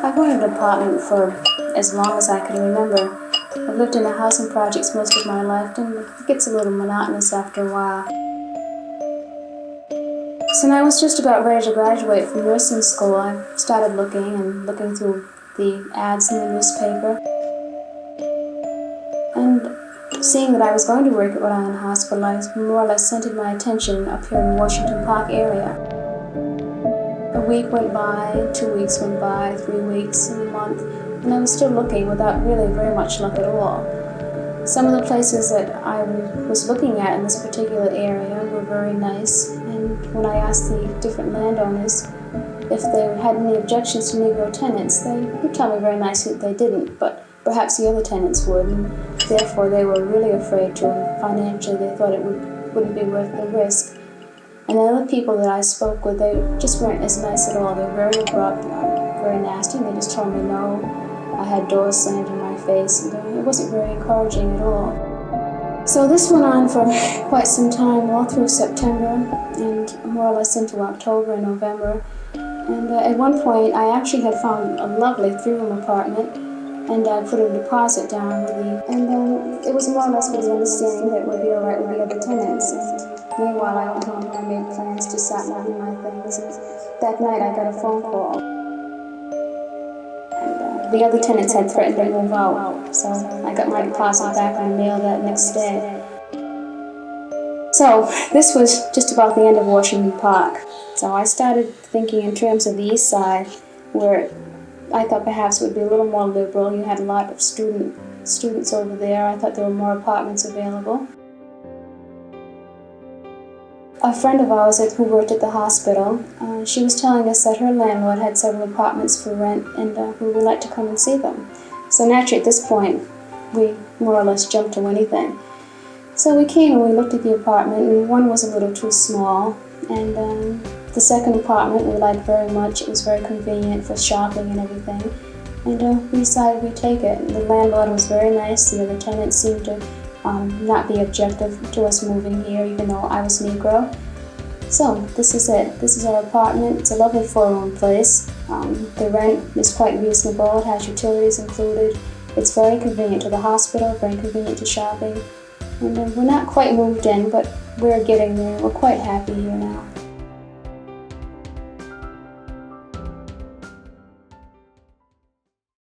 I've owned an apartment for as long as I can remember. I've lived in the housing projects most of my life, and it gets a little monotonous after a while. So when I was just about ready to graduate from nursing school, I started looking through the ads in the newspaper, and seeing that I was going to work at Rhode Island Hospital, I more or less centered my attention up here in the Washington Park area. A week went by, 2 weeks went by, 3 weeks, and a month, and I was still looking without really very much luck at all. Some of the places that I was looking at in this particular area were very nice, and when I asked the different landowners if they had any objections to Negro tenants, they would tell me very nicely that they didn't, but perhaps the other tenants would, and therefore they were really afraid to, and financially they thought it wouldn't be worth the risk. And the other people that I spoke with, they just weren't as nice at all. They were very abrupt, very nasty, and they just told me no. I had doors slammed in my face, and it wasn't very encouraging at all. So this went on for quite some time, all through September, and more or less into October and November. And at one point, I actually had found a lovely 3-room apartment, and I put a deposit down with it was more or less with the understanding that it would be all right with the other tenants. Meanwhile, I went home and I made plans to start moving my things. And that night, I got a phone call. And the other tenants had threatened to move out, so I got my deposit back in the mail that next day. So this was just about the end of Washington Park. So I started thinking in terms of the east side, where I thought perhaps it would be a little more liberal. You had a lot of students over there. I thought there were more apartments available. A friend of ours who worked at the hospital, she was telling us that her landlord had several apartments for rent, and we would like to come and see them. So naturally at this point, we more or less jumped to anything. So we came and we looked at the apartment, and one was a little too small, and the second apartment we liked very much. It was very convenient for shopping and everything, and we decided we'd take it. The landlord was very nice. The other tenants seemed to not be objective to us moving here, even though I was Negro. So this is it. This is our apartment. It's a lovely 4-room place. The rent is quite reasonable. It has utilities included. It's very convenient to the hospital, very convenient to shopping. And we're not quite moved in, but we're getting there. We're quite happy here now.